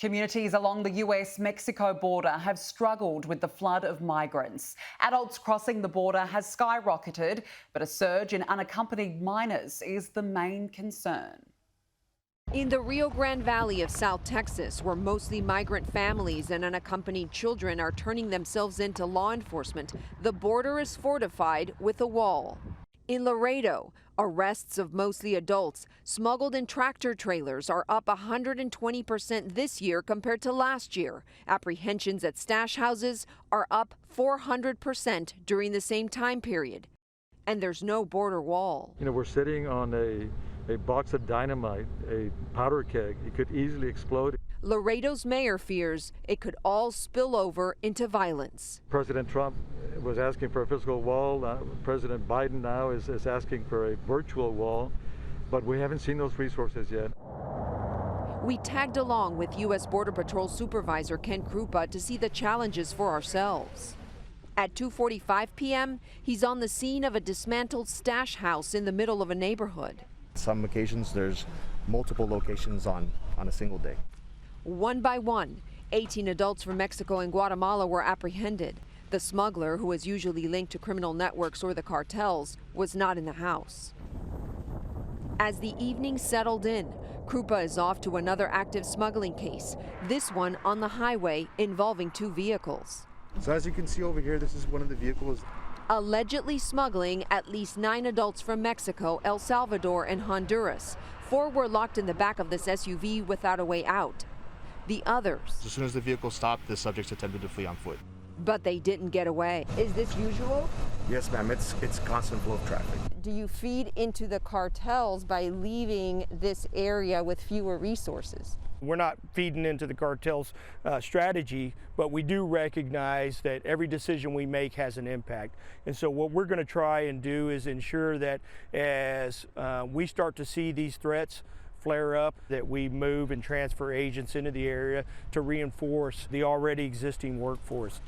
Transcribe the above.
Communities along the US-Mexico border have struggled with the flood of migrants. Adults crossing the border has skyrocketed, but a surge in unaccompanied minors is the main concern. In the Rio Grande Valley of South Texas, where mostly migrant families and unaccompanied children are turning themselves into law enforcement, the border is fortified with a wall. In Laredo, arrests of mostly adults smuggled in tractor trailers are up 120% this year compared to last year. Apprehensions at stash houses are up 400% during the same time period. And there's no border wall. We're sitting on a box of dynamite, a powder keg. It could easily explode. Laredo's mayor fears it could all spill over into violence. President Trump was asking for a physical wall. President Biden now is asking for a virtual wall, but we haven't seen those resources yet. We tagged along with U.S. Border Patrol Supervisor Ken Krupa to see the challenges for ourselves. At 2:45 p.m., he's on the scene of a dismantled stash house in the middle of a neighborhood. Some occasions there's multiple locations on a single day. One by one, 18 adults from Mexico and Guatemala were apprehended. The smuggler, who is usually linked to criminal networks or the cartels, was not in the house. As the evening settled in, Krupa is off to another active smuggling case, this one on the highway involving two vehicles. So as you can see over here, this is one of the vehicles. Allegedly smuggling at least 9 adults from Mexico, El Salvador, and Honduras. 4 were locked in the back of this SUV without a way out. The others. As soon as the vehicle stopped, the subjects attempted to flee on foot. But they didn't get away. Is this usual? Yes, ma'am. It's constant flow of traffic. Do you feed into the cartels by leaving this area with fewer resources? We're not feeding into the cartel's strategy, but we do recognize that every decision we make has an impact. And so what we're going to try and do is ensure that as we start to see these threats flare up, that we move and transfer agents into the area to reinforce the already existing workforce.